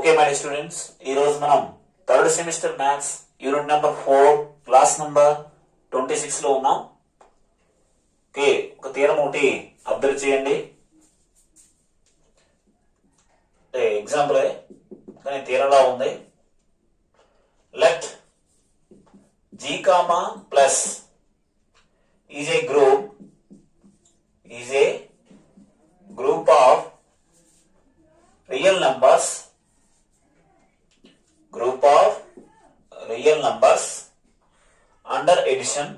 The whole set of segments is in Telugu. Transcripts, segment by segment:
ఓకే మై స్టూడెంట్స్, ఈ రోజు మనం third semester maths unit number 4 class number 26 లో ఉన్నాం. ఓకే, ఒక థీరం ఒకటి అబ్జర్వ్ చేయండి. ఎగ్జాంపుల్ కానీ థీరంలా ఉంది. Let G comma plus is a group of real numbers under addition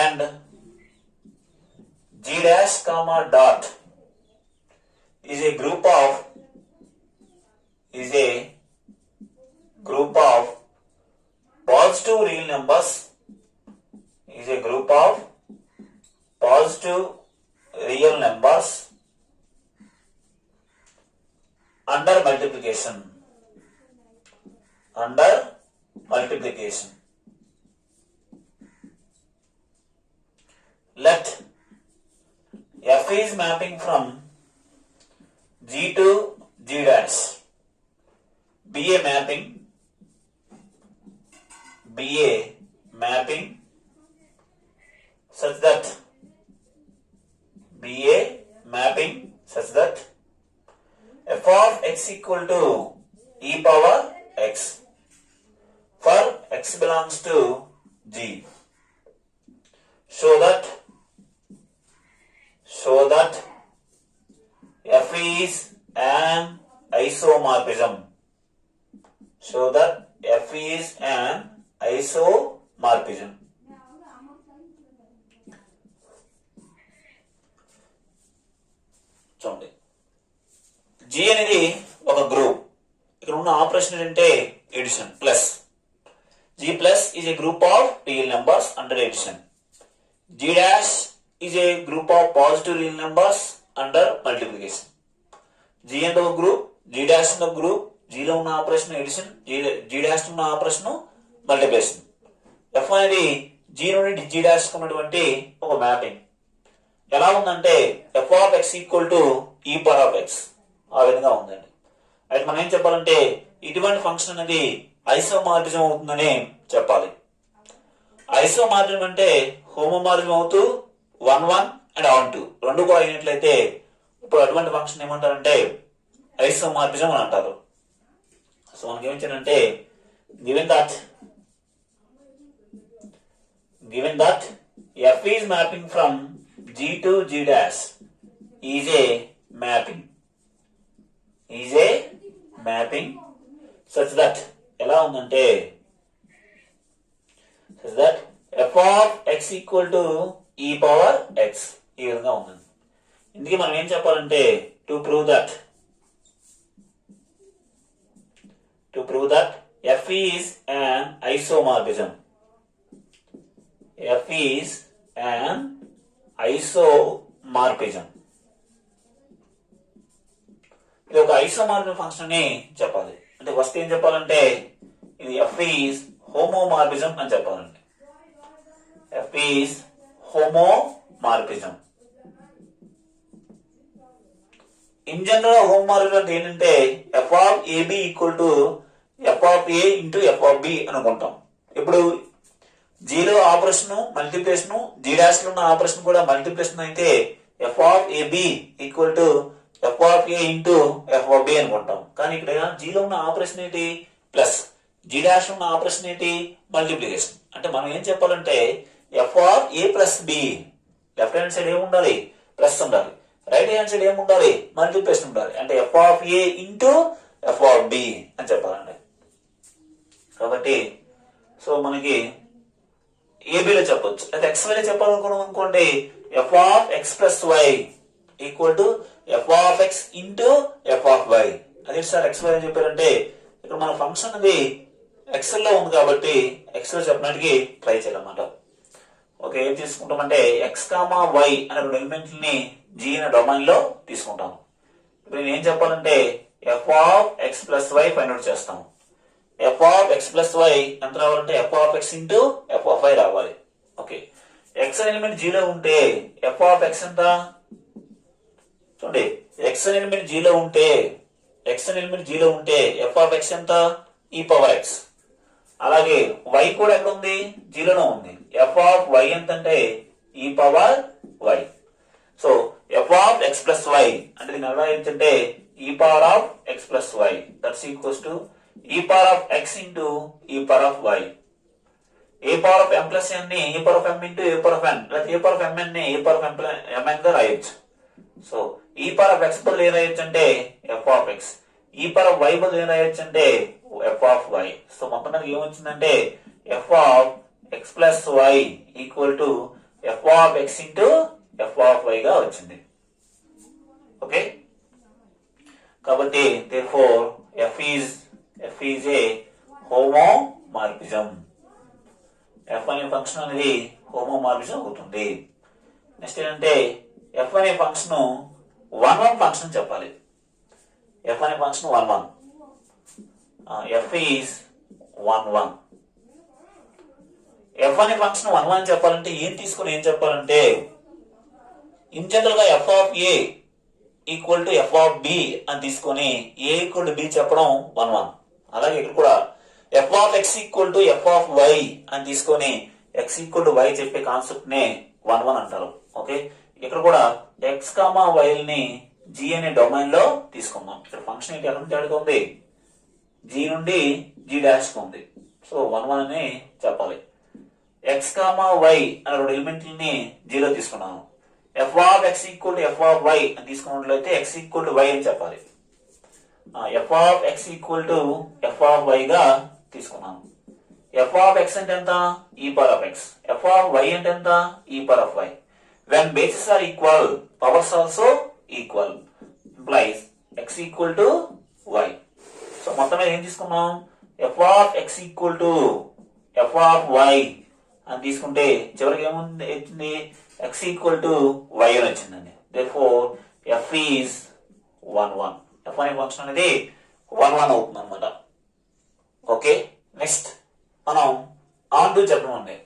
and g dash comma dot is a group of positive real numbers under multiplication. Let f is mapping from g to g dash be a mapping such that f of x equal to e power x for x belongs to g. Show that f is an isomorphism. చూడండి, G అనేది ఒక గ్రూప్. ఇక్కడ ఉన్న ఆపరేషన్ ఏంటంటే addition plus. G plus is a group of real numbers under addition. G dash is a group of positive real numbers under multiplication. G అంటే ఒక గ్రూప్, G డాష్ ఒక గ్రూప్. G లో ఉన్న ఆపరేషన్ ఎడిషన్, G డాష్ ఉన్న ఆపరేషన్ మల్టిప్లికేషన్. F అనేది G నుండి G డాష్ ఉన్నటువంటి ఒక మ్యాపింగ్. ఎలా ఉందంటే f of x equal to e power of x, ఆ విధంగా ఉందండి. అయితే మనం ఏం చెప్పాలంటే ఇటువంటి ఫంక్షన్ అనేది ఐసోమార్ఫిజం అవుతుందని చెప్పాలి. ఐసోమార్ఫిజం అంటే హోమోమార్ఫిజం అవుతూ 1 1 అండ్ ఆన్ 2 రెండు కూడా అయినట్లయితే ఇప్పుడు అటువంటి ఫంక్షన్ ఏమంటారంటే ఐసోమార్ఫిజం అని అంటారు. సో మనకి ఏమిచ్చారంటే given that f is mapping from g to g dash is a mapping such that ఎలా ఉందంటే f of x equal to e power x ఈ విధంగా ఉంటుంది. ఇందుకే మనం ఏం చెప్పాలంటే to prove that f is an isomorphism. ఇది ఒక ఐసోమార్ఫిజం ఫంక్షన్ అని చెప్పాలి. అంటే ఫస్ట్ ఏం చెప్పాలంటే ఇది f is హోమోమార్ఫిజం అని చెప్పాలండి. f is homomorphism. In general homomorphism అంటే ఏంటంటే f of ab equal to f of a into f of b అనుకుంటాం. ఇప్పుడు జీలో ఆపరేషన్ మల్టిప్లికేషన్, జీ డాష్ లో ఉన్న ఆపరేషన్ కూడా మల్టిప్లికేషన్ అయితే f of ab equal to f of a into f of b అనుకుంటాం. కానీ ఇక్కడ జీలో ఉన్న ఆపరేషన్ ఏంటి ప్లస్, జీ డాష్ ఉన్న ఆపరేషన్ ఏంటి మల్టిప్లికేషన్. అంటే మనం ఏం చెప్పాలంటే f of a plus b, left hand side ఏముండాలి ప్లస్ ఉండాలి, రైట్ హ్యాండ్ సైడ్ ఏముండాలి మల్టిప్లికేషన్ ఉండాలి. అంటే f of a into f of b అని చెప్పాలండి. కాబట్టి సో మనకి ఏబీలో చెప్పొచ్చు, అయితే ఎక్స్వైలో చెప్పాలనుకున్నాం అనుకోండి f of x plus y equal to f of x into f of y. అదే సార్ ఎక్స్వై అని చెప్పారంటే ఇక్కడ మన ఫంక్షన్ అది ఎక్సెల్ లో ఉంది కాబట్టి ఎక్సెల్ చెప్పడానికి ట్రై చేయాలన్నమాట. ఓకే, ఏం తీసుకుంటామంటే ఎక్స్ కామా వై అనే రెండు ఎలిమెంట్లని జీ అనే డొమైన్ లో తీసుకుంటాము. ఇప్పుడు నేను ఏం చెప్పాలంటే f of x plus y find out చేస్తాము. f of x plus y ఎంత రావాలంటే f of x into f of y రావాలి. ఓకే, ఎక్స్ అనే ఎలిమెంట్ జీలో ఉంటే ఎఫ్ ఆఫ్ ఎక్స్ ఎంత చూడండి, ఎక్స్ అనే ఎలిమెంట్ జీలో ఉంటే ఎఫ్ ఆఫ్ ఎక్స్ ఎంత ఈ పవర్ ఎక్స్. అలాగే వై కూడా ఎక్కడ ఉంది, జీరోలో ఉంది. ఎఫ్ ఆఫ్ వై ఎంత అంటే e power y. So f of x plus y అంటే దీన్ని ఎలా ఏంటంటే e power of x plus y that's equals to e power of x into e power of y. A power of m plus n ని a power of m into a power of n, లేదా ఏ పవర్ ఆఫ్ ఎంఎన్ ని ఏ పవర్ ఆఫ్ ఎంఎన్ గా రాయొచ్చు. సో ఈ పవర్ ఆఫ్ ఎక్స్ బదులు ఏం రాయొచ్చు అంటే ఎఫ్ ఆఫ్ ఎక్స్, ఈ పవర్ ఆఫ్ వై బదులు ఏం రాయొచ్చు అంటే ఎఫ్ ఆఫ్ వై. సో మొత్తం మీద ఏమొచ్చిందంటే f of x plus y equal to F of x into F of why గా వచ్చింది. ఓకే, కాబట్టి therefore f is a homomorphism. f అనే ఫంక్షన్ అనేది హోమోమార్ఫిజం అవుతుంది. నెక్స్ట్ ఏంటంటే f అనే ఫంక్షన్ 1 ఫంక్షన్ చెప్పాలి. f అనే ఫంక్షన్ 1 f is 1 f అనే ఫంక్షన్ 1 చెప్పాలంటే ఏం తీసుకొని ఏం చెప్పాలంటే ఇన్ జనరల్ గా f of a equal to F of B అని తీసుకొని ఏ ఈక్వల్ టు బి చెప్పడం 1. అలాగే ఇక్కడ కూడా F of X equal to F of Y అని తీసుకొని ఎక్స్ ఈక్వల్ టు వై చెప్పే కాన్సెప్ట్ నే 1 అంటారు. ఓకే, ఇక్కడ కూడా ఎక్స్ కామా వై ని జి అనే డొమైన్ లో తీసుకున్నాం. ఇక్కడ ఫంక్షన్ ఏంటి ఎక్కడ నుంచి ఉంది, జి నుండి జి డాష్ ఉంది. సో 1 అని చెప్పాలి. ఎక్స్ కామా వై అనే 2 ఎలిమెంట్లని జీరో తీసుకున్నాను. F of X equal to F of Y అని తీసుకున్నట్లయితే ఎక్స్ ఈక్వల్ టు వై అని చెప్పాలి. F of X equal to F of why గా తీసుకున్నాను. ఎఫ్ ఆఫ్ ఎక్స్ అంటే ఎంత e power of X, F of Y అంటే ఎంత e power of Y. When bases are equal powers also equal implies X equal to Y. So మొత్తం మీద ఏం తీసుకున్నాం, F of X equal to F of Y అని తీసుకుంటే చివరికి ఏముంది x ఈక్వల్ టు y అని వచ్చిందండి. therefore f is 1 f అనే ఫంక్షన్ అనేది 1 అవుతుంది అనమాట. ఓకే, నెక్స్ట్ మనం ఆన్ టు చెప్పమండి.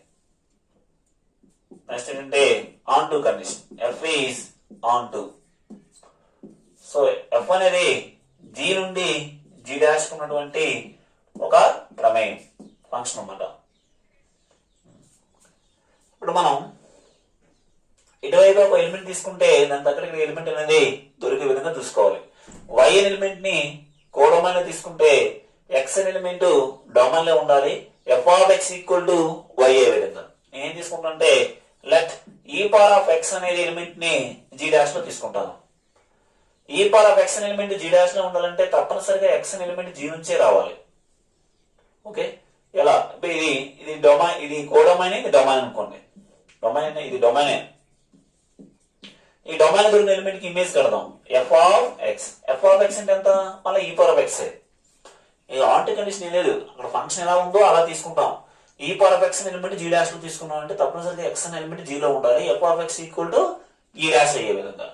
నెక్స్ట్ ఏంటంటే on to condition f is on to. So f అనేది g నుండి g డాష్ ఉన్నటువంటి ఒక ప్రమేయం ఫంక్షన్ అన్నమాట. ఇప్పుడు మనం ఇటువైపు ఒక ఎలిమెంట్ తీసుకుంటే దాని దగ్గర ఎలిమెంట్ అనేది దొరికే విధంగా చూసుకోవాలి. y అనే ఎలిమెంట్ ని కోడొమైన్ లో తీసుకుంటే x అనే ఎలిమెంట్ డొమైన్ లో ఉండాలి. f of x equal to y ఏ విధంగా నేను ఏం తీసుకుంటానంటే లెట్ ఈ పవర్ ఆఫ్ x అనేది ఎలిమెంట్ ని g డాష్ లో తీసుకుంటాను. ఈ పవర్ ఆఫ్ x అనే ఎలిమెంట్ g డాష్ లో ఉండాలంటే తప్పనిసరిగా x అనే ఎలిమెంట్ g నుంచే రావాలి. ఓకే, ఎలా ఇది డొమైన్, ఇది కోడొమైన్, ఇది డొమైన్ అనుకోండి. డొమైన్ ఇది డొమైనే. ఈ డొమైన్ దొరికిన ఎలిమెంట్ కి ఇమేజ్ కడదాం F of X. F of X అంటే ఎంత మళ్ళీ ఈ పవర్ ఆఫ్ ఎక్స్. ఇది ఆన్ టు కండిషన్ ఏం లేదు, అక్కడ ఫంక్షన్ ఎలా ఉందో అలా తీసుకుంటాం. E power of X element G dash లో తీసుకున్నాం అంటే తప్పనిసరిగా ఎక్స్ అనే ఎలిమెంట్ జీలో ఉండాలి. F of X equal to e dash అయ్యే విధంగా.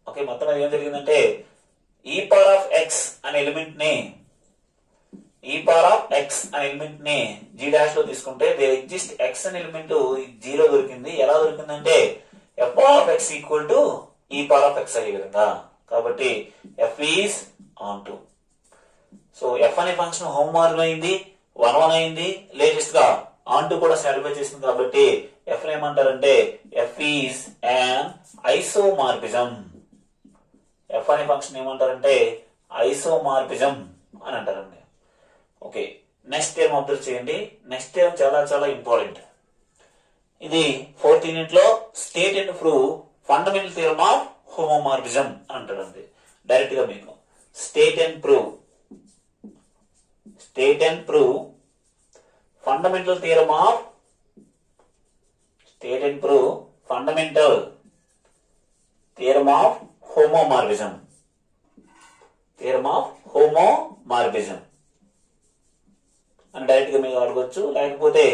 ఓకే, మొత్తం ఏం జరిగిందంటే ఈ పవర్ ఆఫ్ ఎక్స్ అనే ఎలిమెంట్ ని జీ డాష్ లో తీసుకుంటే దేర్ ఎగ్జిస్ట్ ఎక్స్ అనే ఎలిమెంట్ జీరో దొరికింది. ఎలా దొరికిందంటే f of X equal to e power of x అయ్యే విధంగా. కాబట్టి f is onto. So f అనే ఫంక్షన్ హోమోమార్ఫిజం అయింది, 1 అయింది. లేటెస్ట్ గా ఆన్ టు కూడా సాటిస్ఫై చేసింది. కాబట్టి ఎఫ్ ఏమంటారంటే F is and isomorphism. F అనే ఫంక్షన్ ఏమంటారంటే ఐసోమార్ఫిజం అని అంటారండి. ఓకే, నెక్స్ట్ టర్మ్ అబ్జర్వ్ చేయండి. నెక్స్ట్ టర్మ్ చాలా చాలా ఇంపార్టెంట్. ఇది 4th యూనిట్ లో state and prove fundamental theorem of homomorphism అని అంటారండి. డైరెక్ట్ గా మీకు state and prove fundamental theorem of homomorphism అని డైరెక్ట్ గా మీరు అడగొచ్చు. లేకపోతే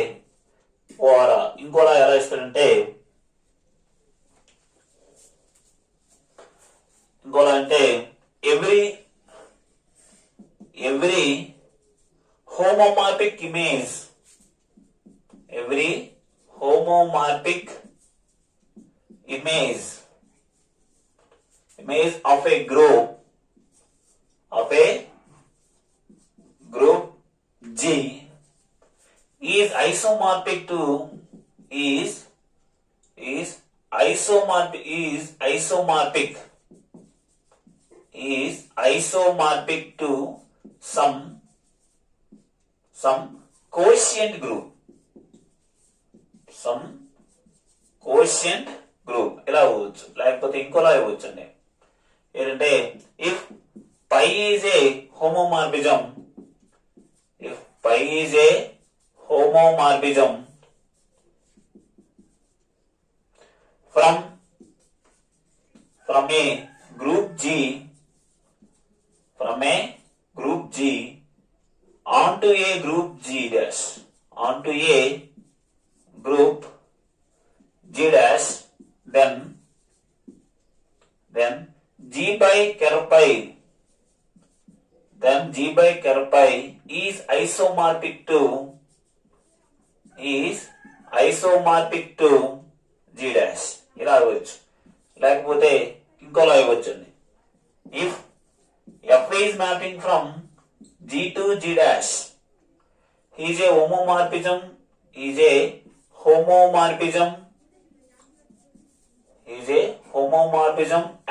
ఇంకోలా ఎలా ఇస్తాడంటే every homomorphic image of a group G is isomorphic to some quotient group. ఇలా అవ్వచ్చు, లేకపోతే ఇంకోలా ఇవ్వచ్చు అండి. ఏంటంటే if phi is a homomorphism from a group G onto a group G dash then G by ker pi is isomorphic to G dash. ఇలా అవ్వచ్చు, లేకపోతే ఇంకోలా ఇవ్వచ్చు అండి. If F is mapping from G to G dash is a homomorphism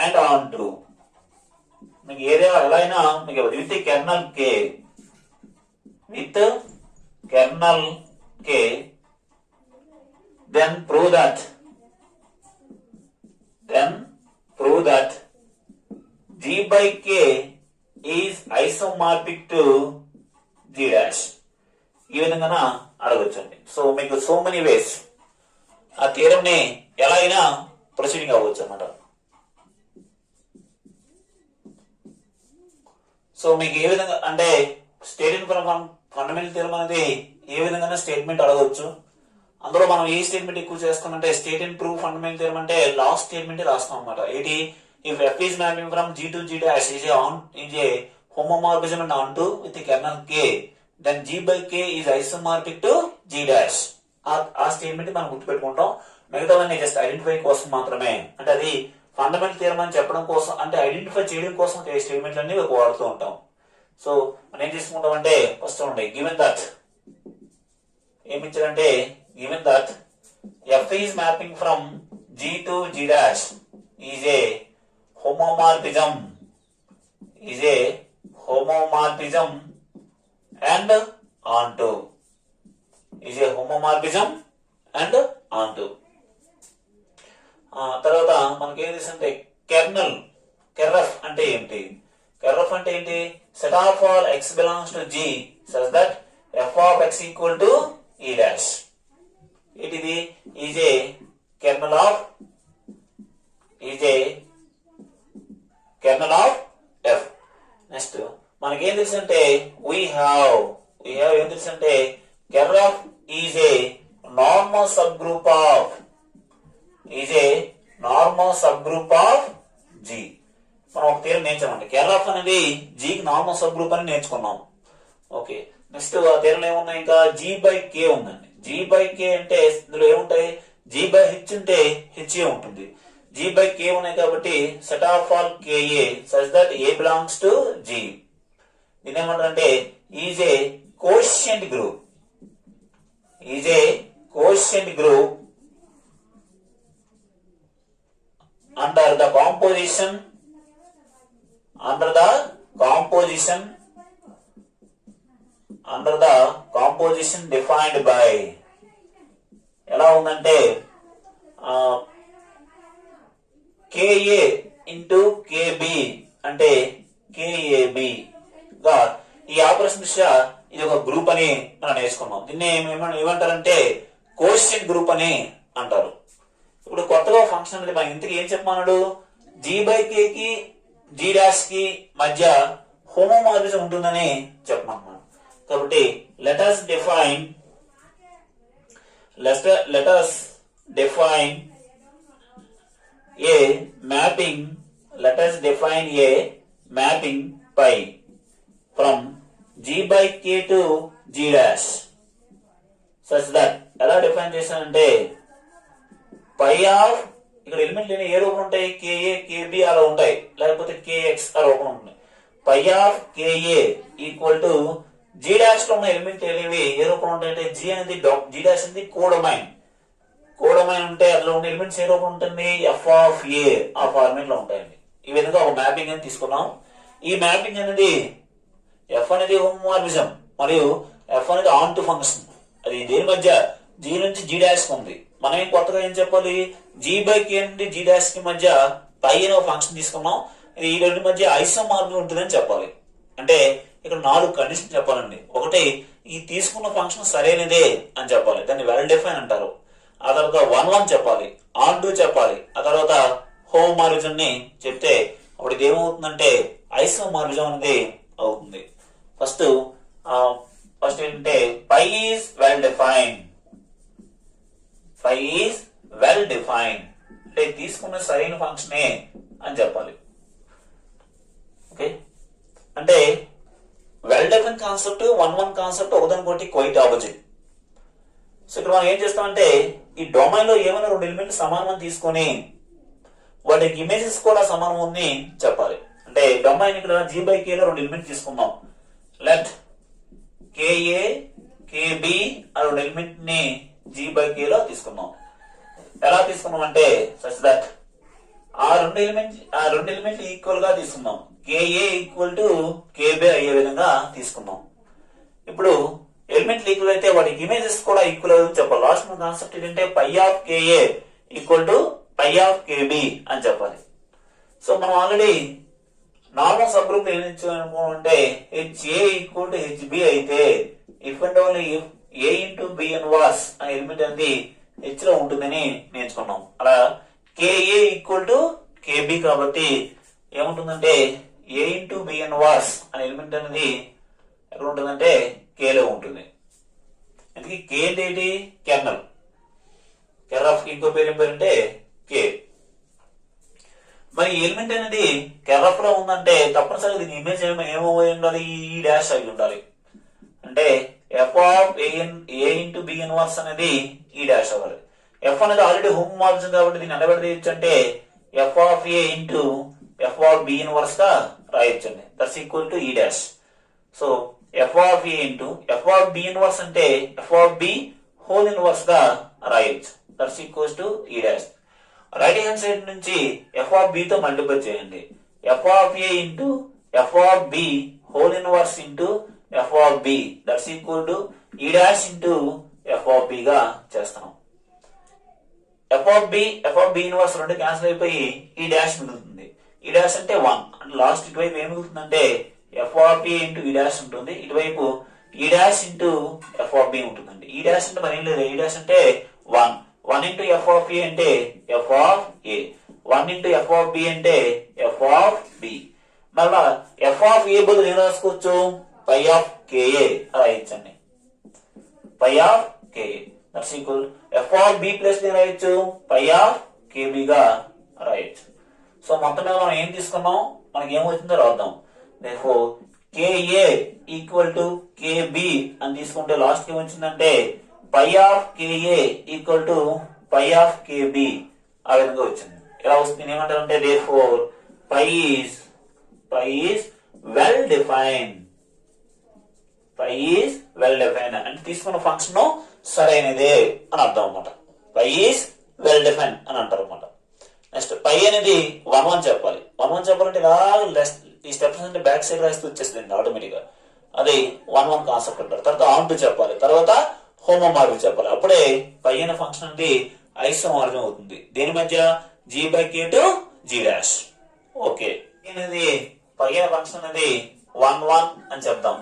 and onto మీకు ఏరియా ఎలా అయినా మీకు with kernel K then prove that G by K is isomorphic to G dash. ఈ విధంగా అడగొచ్చండి. సో మీకు సో మెనీ వేస్ ఆ థియరం ని ఎలా అయినా ప్రొసీడింగ్ అవ్వచ్చు అన్నమాట. సో మీకు ఏ విధంగా అంటే స్టేట్మెంట్ ఫండమెంటల్ థియరం అనేది ఏ విధంగా స్టేట్మెంట్ అడగవచ్చు. అందులో మనం ఏ స్టేట్మెంట్ ఎక్కువ చేస్తామంటే state and prove fundamental theorem అంటే లాస్ట్ స్టేట్మెంట్ రాస్తాం అన్నమాట. ఏంటి if F is mapping from G to G dash is a homomorphism and onto with the kernel K then G by K is isomorphic to G dash. ఆ స్టేట్మెంట్ మనం గుర్తుపెట్టుకుంటాం. మిగతావన్నీ జస్ట్ ఐడెంటిఫై కోసం మాత్రమే, అంటే అది ఫండమెంటల్ థియరం అని చెప్పడం కోసం, అంటే ఐడెంటిఫై చేయడం కోసం స్టేట్మెంట్ అన్ని వాడుతూ ఉంటాం. సో మనం ఏం తీసుకుంటాం అంటే ఫస్ట్ ఉండే గివెన్ దట్ ఏమి ఇచ్చారంటే given that F is mapping from G to G dash is a homomorphism and onto తర్వాత మనకి ఏం తెలుసంటే కెర్రఫ్ అంటే ఏంటి? కెర్రఫ్ అంటే ఏంటి? Set of all x belongs to G such that f of x equal to E dash. ఇది is a kernel of F. Next మనకి ఏం తెలుసు అంటే we have ఏం తెలుసు అంటే కెర్రఫ్ is a normal subgroup of G. మనం ఒక థియరం నేర్చామండి. కెర్రఫ్ అనేది G కి నార్మల్ సబ్ గ్రూప్ అని నేర్చుకున్నాం. ఓకే, నెక్స్ట్ ఆ థియరంలో ఏమున్నాయి? ఇంకా G by K ఉందండి. G by K అంటే ఇందులో ఏముంటాయి? G by H ఉంటే H ఉంటుంది. G by K ఉన్నాయి కాబట్టి set of all KA such that A belongs to G. దీని ఏమంటారంటే is a quotient group under the composition defined by ఎలా ఉందంటే KA into KB అంటే KAB గా ఈ ఆపరేషన్ దృష్ట్యా ఇది ఒక గ్రూప్ అని మనం నేర్చుకున్నాం. దీన్ని ఏమంటారంటే కోషియంట్ గ్రూప్ అని అంటారు. ఇప్పుడు కొత్తగా ఫంక్షన్ అనేది మనం ఇంతకీ ఏం చెప్పమన్నాడు? G by K కి G డాష్ కి మధ్య హోమోమార్ఫిజం ఉంటుందని చెప్పమన్నాడు. కాబట్టి let us define a mapping pi from G by K to G dash such that ఎలా డిఫైన్ చేశానంటే pi of ఇక్కడ ఎలిమెంట్లు ఏ రూపం ఉంటాయి, కేఏ కేబి అలా ఉంటాయి, లేకపోతే కేఎక్స్ ఆ రూపం ఉంటుంది. Pi of KA equal to G dash లో ఉన్న ఎలిమెంట్ అనేవి ఏ రూపం ఉంటాయంటే జీ అనేది జీ డాష్ అనేది కోడమైన్ ఉంటే అందులో ఉన్న ఎలిమెంట్స్ ఏ రూపం ఉంటుంది, ఎఫ్ ఆఫ్ ఏ ఆ ఫార్మేట్ లో ఉంటాయండి. ఈ విధంగా ఒక మ్యాపింగ్ అని తీసుకున్నాం. ఈ మ్యాపింగ్ అనేది ఎఫ్ అనేది హోమోమార్ఫిజం మరియు ఎఫ్ అనేది ఆన్ టు ఫంక్షన్. అది దేని మధ్య, జీ నుంచి జీ డాష్ ఉంది. మనం కొత్తగా ఏం చెప్పాలి, జీ బై కే నుండి జీ డాష్ కి మధ్య పై అనే ఒక ఫంక్షన్ తీసుకున్నాం. ఇది ఈ రెండు మధ్య ఐసోమార్ఫిజం ఉంటుందని చెప్పాలి. అంటే ఇక్కడ 4 కండిషన్ చెప్పాలండి. ఒకటి, ఈ తీసుకున్న ఫంక్షన్ సరైనదే అని చెప్పాలి, దాన్ని వెల్ డిఫైన్ అంటారు. ఆ తర్వాత 1 చెప్పాలి, ఆన్ టు చెప్పాలి, ఆ తర్వాత హోమోమార్ఫిజం ని చెప్తే అప్పుడు ఇది ఏమవుతుందంటే ఐసోమార్ఫిజం అనేది అవుతుంది. ఫస్ట్ ఏంటంటే pi is well define. Pi is well define అంటే తీసుకున్న సరైన ఫంక్షనే అని చెప్పాలి. ఓకే, అంటే వెల్ డిఫైన్ కాన్సెప్ట్ 1 కాన్సెప్ట్ ఒకదానికొకటి క్వైట్ ఆపోజిట్. సో ఇక్కడ మనం ఏం చేస్తామంటే ఈ డొమైన్ లో ఏమైనా 2 ఎలిమెంట్లు సమానం తీసుకొని వాటికి ఇమేజెస్ కూడా సమానం ఉంది చెప్పాలి. అంటే డొమైన్ ఇక్కడ జీ బై కే లో 2 ఎలిమెంట్ తీసుకుందాం. లెట్ కేఏ కేబి ఆ 2 ఎలిమెంట్ ని జీ బై కే లో తీసుకుందాం. ఎలా తీసుకున్నాం అంటే సచ్ దట్ ఆ రెండు ఎలిమెంట్ ఈక్వల్ గా తీసుకుందాం. కేఏ ఈక్వల్ టు కేబి అయ్యే విధంగా తీసుకుందాం. ఇప్పుడు ఎలిమెంట్లు ఈక్వల్ అయితే వాటికి ఇమేజెస్ కూడా ఈక్వల్ అని చెప్పాలి. లాస్ట్ కాన్సెప్ట్ ఏంటంటే pi of KA equal to pi of KB అని చెప్పాలి. సో మనం ఆల్రెడీ నార్మల్ సబ్ గ్రూప్ ఏం అంటే హెచ్ఏ ఈక్వల్ టు హెచ్బి అయితే if and only if A into B inverse అనే ఎలిమెంట్ అనేది హెచ్ లో ఉంటుందని నేర్చుకున్నాం. అలా కేఏ ఈక్వల్ టు కేబి కాబట్టి ఏముంటుందంటే ఏ ఇంటూ బి ఇన్వర్స్ అనే ఎలిమెంట్ అనేది ఎక్కడ ఉంటుందంటే కేలో ఉంటుంది. అందుకే కే అంటే ఏంటి, కెర్నల్. కెర్ఆఫ్ ఇంకో పేరు ఏం పేరు అంటే కే. మరి ఎలిమెంట్ అనేది కెర్ఆఫ్ లో ఉందంటే తప్పనిసరిగా దీని ఇమేజ్ ఏమై ఉండాలి, ఈ డాష్ అయి ఉండాలి. అంటే F of A into B inverse అనేది ఈ డాష్ అవ్వాలి. ఎఫ్ అనేది ఆల్రెడీ హోమోమార్ఫిజం కాబట్టి దీన్ని ఎలా విడదీయచ్చు అంటే F of A into F of B inverse గా రాయొచ్చండి. That's equal to e dash. So f of A into F of B inverse అంటే F of B whole inverse గా రాయొచ్చు. That's equals to e dash. Right hand side నుంచి ఎఫ్ ఆఫ్ బి తో మల్టిప్లై చేయండి. F of A into F of B whole inverse into F of b that's equal to e dash into F of b గా చేస్తాం. ఎఫ్ ఆఫ్ బి ఇన్వర్స్ రెండు క్యాన్సిల్ అయిపోయి ఈ డాష్ మిగులుతుంది. ఈ డాష్ అంటే 1 అంటే లాస్ట్ ఇటువైపు ఏం మిగులుతుందంటే F of A into e dash ఉంటుంది. ఇటువైపు e dash into F of B ఉంటుందండి. ఈ డాష్ అంటే మరి ఏం లేదు, ఈ డాష్ అంటే 1 ఇంటూ ఎఫ్ ఆఫ్ ఏ అంటే F of a, 1 into F of b అంటే ఎఫ్ ఆఫ్ బి. మళ్ళా ఎఫ్ ఆఫ్ ఏ బదులు ఏం రాసుకోవచ్చు, పై ఆఫ్ కేఏ అలా ఇచ్చండి. Pi of KA that's equal f of b plus నేను రాయొచ్చు పై ఆఫ్ కేబి గా రాయొచ్చు. సో మొత్తం మీద మనం ఏం తీసుకున్నాం, మనకి ఏమవుతుందో రాద్దాం. therefore KA equal to KB అని తీసుకుంటే లాస్ట్ కి వచ్చిందంటే pi of KA equal to pi of KB ఆ విధంగా వచ్చింది. ఎలా వస్తుంది ఏమంటారంటే therefore pi is well defined. Pi is well defined అంటే తీసుకున్న ఫంక్షన్ సరైనదే అని అర్థం అనమాట. పై ఈజ్ వెల్ డిఫైన్డ్ అని అంటారు అనమాట. నెక్స్ట్ పై అనేది 1 చెప్పాలి. 1 చెప్పాలంటే ఇలా ఈ స్టెప్స్ అంటే బ్యాక్ సైడ్ రాస్తే వచ్చేస్తుంది ఆటోమేటిక్ గా. అది 1 కాన్సెప్ట్ అంటారు. తర్వాత ఆన్ టు చెప్పాలి, తర్వాత హోమోమార్ఫిజం చెప్పాలి. అప్పుడే పై అనే ఫంక్షన్ అనేది ఐసోమార్ఫిజం అవుతుంది. దేని మధ్య G by K to G dash. Okay, అనేది పై అనే ఫంక్షన్ అనేది 1 అని చెప్దాం.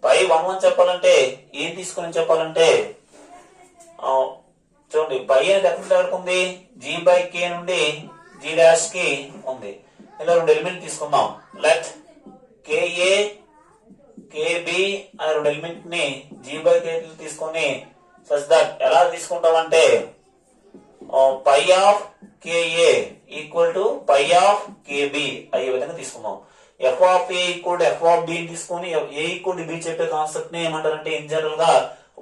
పై 1 చెప్పాలంటే ఏం తీసుకుని చెప్పాలంటే చూడండి పై అనేది ఎక్కడ ఉంది, జీ బై కే నుండి జీ డాష్ కి ఉంది. ఇలా 2 ఎలిమెంట్ తీసుకుందాం. లెట్ కేఏ కేబి అనే 2 ఎలిమెంట్ ని జీ బై కే తీసుకొని సచ్ దట్ ఎలా తీసుకుంటామంటే pi of KA equal to pi of KB అయ్యే విధంగా తీసుకుందాం. F of A equal to F of b తీసుకొని ఏ ఈక్వల్ టు బి చెప్పే కాన్సెప్ట్ ని ఏమంటారంటే ఇన్ జనరల్ గా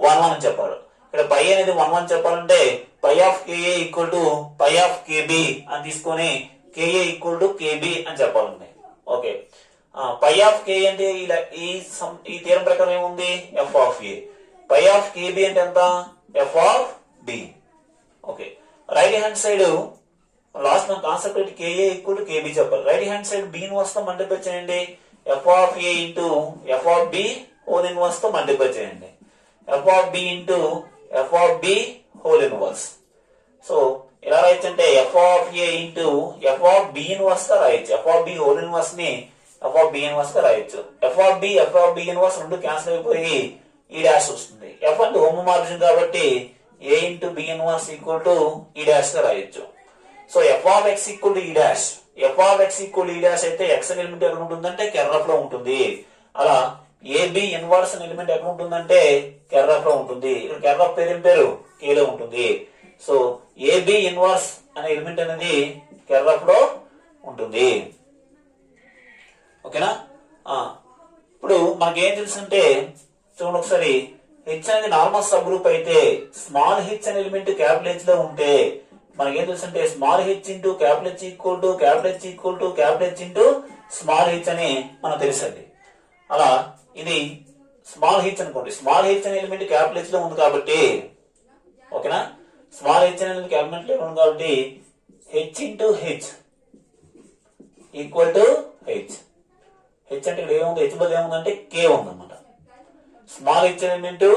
1 అని చెప్పారు. ఇక్కడ పై అనేది 1 1 చెప్పాలంటే pi of KA equal to pi of KB అని తీసుకొని కేఏ ఈక్వల్ టు కేబి అని చెప్పాలండి. ఓకే, పై ఆఫ్ కే అంటే ఈ థీరం ప్రకారం ఏముంది F of A, phi of KB అంటే ఎంత F of B. Okay, right hand side last మన కాన్సెప్ట్ ఏంటి కేఏ ఈక్వల్ టు కేబి చెప్పాలి. Right hand side B inverse తో మల్టిప్లై చేయండి, F of A into F of B whole inverse తో మల్టిప్లై చేయండి, F of B into F of B whole inverse. So ఎలా రాయొచ్చు అంటే F of A into F of B inverse గా రాయొచ్చు, f of B whole inverse ని ఎఫ్ ఆఫ్ బి ఇన్వర్స్ గా రాయొచ్చు. ఎఫ్ ఆఫ్ బి ఇన్వర్స్ రెండు క్యాన్సిల్ అయిపోయి ఈ డాష్ వస్తుంది. ఎఫ్ అంటే హోమోమార్ఫిజం కాబట్టి a into B inverse equal to e dash గా రాయొచ్చు. So f of X equal to e dash, f of X equal e dash అయితే ఎక్స్ అనే ఎలిమెంట్ ఎక్కడ ఉంటుందంటే కెర్రఫ్ లో ఉంటుంది. అలా ఏబి ఇన్వర్స్ అనే ఎలిమెంట్ ఎక్కడ ఉంటుందంటే కెర్రఫ్ లో ఉంటుంది. ఇక్కడ కెర్రఫ్ పేరు కే లో ఉంటుంది. సో ఏబి ఇన్వర్స్ అనే ఎలిమెంట్ అనేది కెర్రఫ్ లో ఉంటుంది. ఓకేనా? ఇప్పుడు మనకేం తెలుసు అంటే చూడండి ఒకసారి, హెచ్ అనేది నార్మల్ సబ్ గ్రూప్ అయితే స్మాల్ హెచ్ అనే ఎలిమెంట్ క్యాపిటల్ హెచ్ లో ఉంటే మనకేం తెలుసు అంటే small H into capital H equal to capital H equal to capital H into small H అని మనకు తెలుసండి. అలా ఇది స్మాల్ హెచ్ అనుకోండి, స్మాల్ హెచ్ అనే ఎలిమెంట్ క్యాపిటల్ హెచ్ లో ఉంది కాబట్టి, ఓకేనా, స్మాల్ హెచ్ అనేది క్యాపిటల్ లో ఉంది కాబట్టి H into H equal to H. H అంటే ఇక్కడ ఏముంది, హెచ్ బదులు ఏముందంటే కే ఉందన్నమాట. స్మాల్ హెచ్ ఎలిమెంట్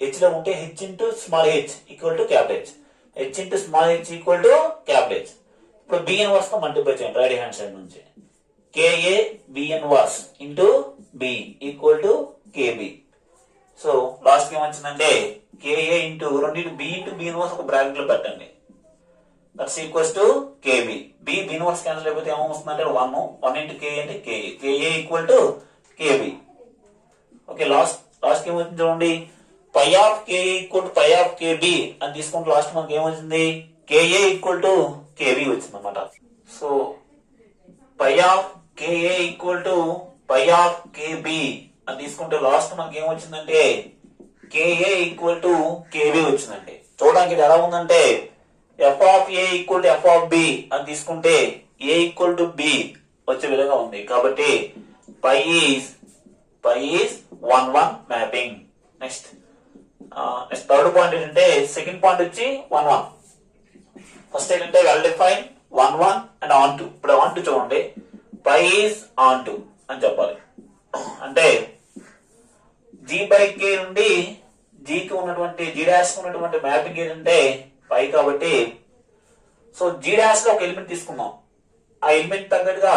హెచ్ లో ఉంటే H into small h equal to capital H, H into small h equal to capital H. ఇప్పుడు బి ఇన్వర్స్ తో మల్టిప్లై చేయండి రైట్ హ్యాండ్ సైడ్ నుంచి, KA b inverse into b equal to KB. So last ఏమొచ్చిందంటే కేఏ ఇంటూ రెండు బి ఇంటూ బి ఇన్వర్స్ ఒక బ్రాకెట్ లో పెట్టండి, that's equals to KB. B inverse cancel అయిపోతే ఏమొస్తుందంటే 1 ఇంటూ కే అంటే KA, KA equal to KB. Okay, last ఏమవుతుంది చూడండి, pi of K equal to pi of KB అని తీసుకుంటే లాస్ట్ మనకి ఏమొచ్చింది కేఏ ఈక్వల్ టు కేబి వచ్చింది అనమాట. So pi of KA equal to pi of KB అని తీసుకుంటే లాస్ట్ మనకి ఏమొచ్చిందంటే కేఏ ఈక్వల్ టు కేబి వచ్చిందండి. చూడడానికి ఇది ఎలా ఉందంటే F of A equal to F of B అని తీసుకుంటే ఏ ఈక్వల్ టు బి వచ్చే విధంగా ఉంది. కాబట్టి pi is 1 1 mapping. Next third point ఏంటంటే సెకండ్ పాయింట్ వచ్చి 1 1. ఫస్ట్ ఏంటంటే well define 1 1 and onto. ఇప్పుడు ఆన్ టు చూడండి, పై ఈజ్ ఆన్ టు అని చెప్పాలి. అంటే జీ బై కే నుండి జీకి ఉన్నటువంటి జీ డాష్ కి ఉన్నటువంటి మ్యాపింగ్ ఏంటంటే పై కాబట్టి, సో జీ డాష్ లో ఒక ఎలిమెంట్ తీసుకున్నాం, ఆ ఎలిమెంట్ తగ్గట్టుగా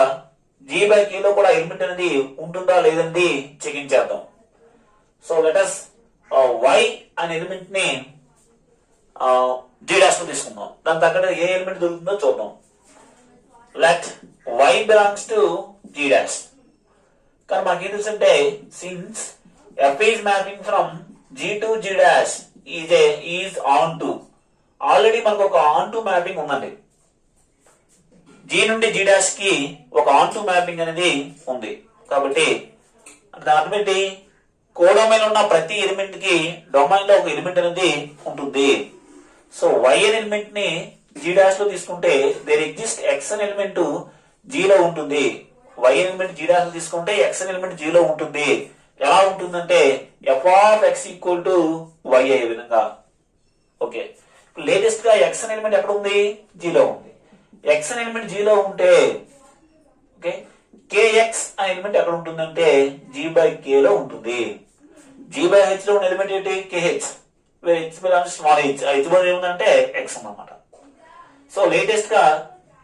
జీ బై కే లో కూడా ఎలిమెంట్ అనేది ఉంటుందా లేదండి చెకింగ్ చేద్దాం. సో లెటస్ వై అనే ఎలిమెంట్ ని జీ డాష్ లో తీసుకుందాం, దాని తగ్గట్టు ఏ ఎలిమెంట్ దొరుకుతుందో చూద్దాం. Let Y belongs to G dash. కానీ మనకి ఏం తెలుసు అంటే since F is mapping from G to G dash is onto, already మనకు ఒక ఆన్ టు మ్యాపింగ్ ఉందండి. జీ నుండి జీ డాష్ కి ఒక ఆన్ టు మ్యాపింగ్ అనేది ఉంది. కాబట్టి దాని అర్థం ఏంటి, కోడొమైన్ ఉన్న ప్రతి ఎలిమెంట్ కి డొమైన్ లో ఒక ఎలిమెంట్ అనేది ఉంటుంది. సో వై అనే ఎలిమెంట్ ని జీ డాష్ లో తీసుకుంటే దేర్ ఎగ్జిస్ట్ ఎక్స్ అనే ఎలిమెంట్ జీ లో ఉంటుంది. వై ఎలిమెంట్ జీ డాష్ లో తీసుకుంటే ఎక్స్ అనే ఎలిమెంట్ జీ లో ఉంటుంది. ఎలా ఉంటుందంటే F of X equal to why అయ్యే విధంగా. ఓకే, లేటెస్ట్ గా ఎక్స్ అనే ఎలిమెంట్ ఎక్కడ ఉంది, జీలో ఉంది. ఎక్స్ అనే ఎలిమెంట్ జీలో ఉంటే ఓకే, కేఎక్స్ అనే ఎలిమెంట్ ఎక్కడ ఉంటుందంటే జీ బై కే లో ఉంటుంది. జీ బై హెచ్ లో ఉన్న ఎలిమెంట్ ఏంటి KH, H belongs small H, H by ఏముందంటే ఎక్స్ అన్నమాట. సో లేటెస్ట్ గా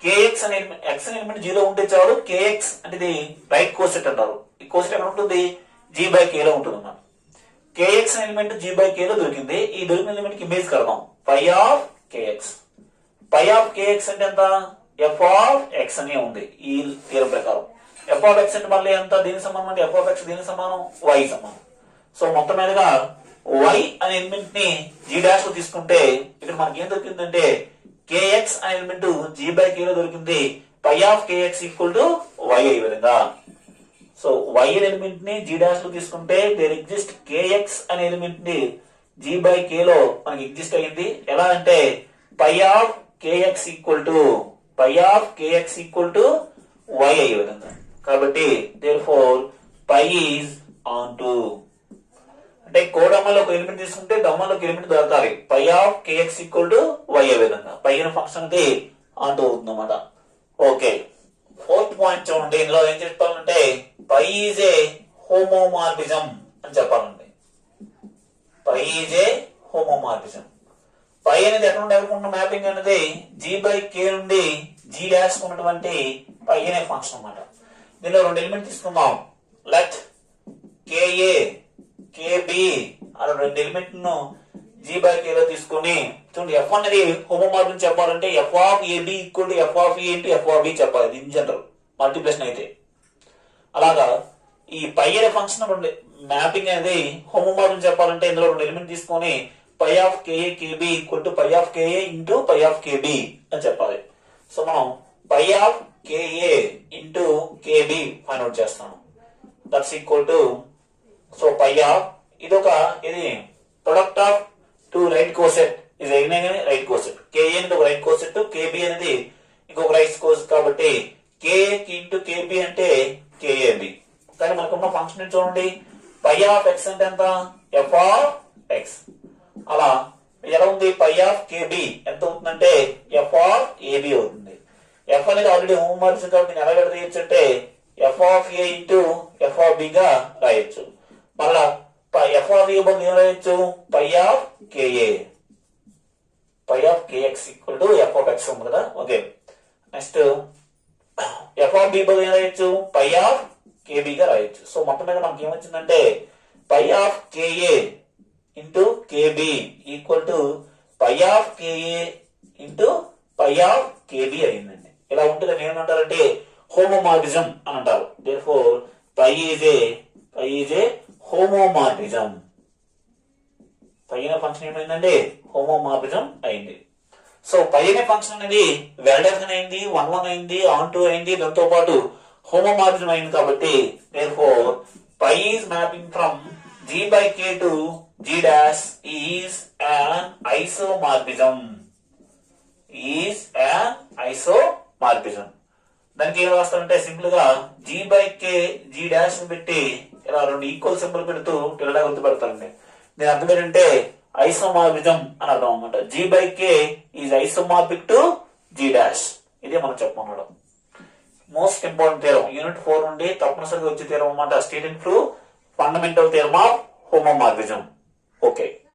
కేఎక్స్ అనే ఎక్స్ అనే ఎలిమెంట్ జీలో ఉంటే చాలు, కేఎక్స్ అంటే ఇది రైట్ కోసెట్ అంటారు. ఈ కోసెట్ ఎక్కడ ఉంటుంది, జీ బై కే లో ఉంటుంది అన్నమాట. కేఎక్స్ అనే ఎలిమెంట్ జీ బై కే లో దొరికింది. ఈ దొరికిన ఎలిమెంట్ కి ఇమేజ్ కడదాం, pi of Kx. Pi of Kx అంటే ఎంత, ఎఫ్ ఆఫ్ ఎక్స్ అనే ఉంది ఈ థీరం ప్రకారం. ఎఫ్ ఆఫ్ ఎక్స్ అంటే మళ్ళీ ఎంత, దీనికి సమానం అంటే ఎఫ్ ఆఫ్ ఎక్స్ దీనికి సమానం, వై సమానం. సో మొత్తం మీదుగా వై అనే ఎలిమెంట్ ని జీ డాష్ లో తీసుకుంటే ఇక్కడ మనకి ఏం దొరికిందంటే కేఎక్స్ అనే ఎలిమెంట్ జీ బై కే లో దొరికింది. Pi of Kx equal to y ఈ విధంగా. సో వై అనే ఎలిమెంట్ ని జీ డాష్ లో తీసుకుంటే దేర్ ఎగ్జిస్ట్ కేఎక్స్ అనే ఎలిమెంట్ ని జీ బై కే లో మనకి ఎగ్జిస్ట్ అయ్యింది. ఎలా అంటే pi of Kx equal to why అయ్యే విధంగా. కాబట్టి therefore pi is onto అంటే కోడమ్మలో ఒక ఎలిమెంట్ తీసుకుంటే డమ్మలో ఒక ఎలిమెంట్ దొరకాలి. Pi of Kx equal to why అయ్యే విధంగా పై అనే ఫంక్షన్ కి ఆన్ టు అవుతుంది అన్నమాట. ఓకే, ఫోర్త్ పాయింట్ చూడండి. ఇందులో ఏం చెప్పాలంటే పై ఈజ్ ఏ హోమోమార్ఫిజం అని చెప్పాలండి. పై ఈజ్ ఏ హోమోమార్ఫిజం. పై అనేది ఎక్కడ నుండి ఎవరికి మ్యాపింగ్ అనేది జీ బై కే నుండి జీ డాష్ ఉన్నటువంటి పై అనే ఫంక్షన్ అన్నమాట. దీనిలో రెండు ఎలిమెంట్ తీసుకుందాం. లెట్ కేఏ కేబి అలా రెండు ఎలిమెంట్ ను జీ బై కే లో తీసుకుని చూడండి. ఎఫ్ అనేది హోమోమార్ఫిజం చెప్పాలంటే F of AB equal to F of A into F of B చెప్పాలి ఇన్ జనరల్ మల్టిప్లికేషన్ అయితే. అలాగా ఈ పై అనే ఫంక్షన్ రెండు మ్యాపింగ్ అనేది హోమోమార్ఫిజం చెప్పాలంటే ఇందులో రెండు ఎలిమెంట్ తీసుకొని pi of KA KB equal to pi of KA into pi of KB అని చెప్పాలి. సో మనం pi of KA into KB find out చేస్తాం. That's equal to so pi of ఇది product of two right coset ఇది రైట్ కోసెట్. కేఏ అనేది ఒక రైట్ కోసెట్, కేబి అనేది ఇంకొక రైట్ కోసెట్. కాబట్టి కేఏ ఇంటూ కేబి అంటే కేఏబి. కానీ మనకున్న ఫంక్షన్ చూడండి. పై ఆఫ్ ఎక్స్ అంటే ఎంత? F of x. అలా ఎలా ఉంది? పై ఆఫ్ కేబి ఎంత అవుతుందంటే ఎఫ్ ఆఫ్ ఏబి అవుతుంది. ఎఫ్ అనేది ఆల్రెడీ హోమోమార్ఫిజం కాబట్టి ఎలా విడదీయచ్చు అంటే F of A into F of b గా రాయొచ్చు. మళ్ళా ఎఫ్ ఆఫ్ ఏ బదులు ఏం రాయొచ్చు? Pi of KA, pi of Kx equal to F of x ఉంది కదా. Okay, next f of b బదులు ఏం రాయొచ్చు? పై ఆఫ్ కేబి గా రాయొచ్చు. సో మొత్తం మీద మనకి ఏమొచ్చిందంటే pi of KA into k b equal to pi of KA into pi of k b అయిందండి. ఇలా ఉంటుంది. ఏమంటారంటే హోమోమార్ఫిజం అని అంటారు. Therefore pi is a homomorphism. Pi అనే ఫంక్షన్ ఏమైందండి? హోమోమార్ఫిజం అయింది. సో పై అనే ఫంక్షన్ అనేది వెల్డెఫిన్ అయింది, 1 అయింది, ఆన్ టు అయింది, దాంతో పాటు హోమోమార్ఫిజం అయింది. కాబట్టి therefore pi is mapping from G by K to G dash is an isomorphism. దానికి ఏం రాస్తారంటే సింపుల్ గా G by K G dash పెట్టి ఇలా రెండు ఈక్వల్ సింబల్ పెడుతూ టిల్డా గుర్తు పెడతారండి. దీని అర్థం ఏంటంటే ఐసోమార్ఫిజం అని అర్థం అనమాట. G by K is isomorphic to G dash. ఇదే మనం చెప్పుకున్నాడు. మోస్ట్ ఇంపార్టెంట్ థియరం యూనిట్ 4 నుండి తప్పనిసరిగా వచ్చే థియరం అన్నమాట. Stated through fundamental theorem of homomorphism. Okay.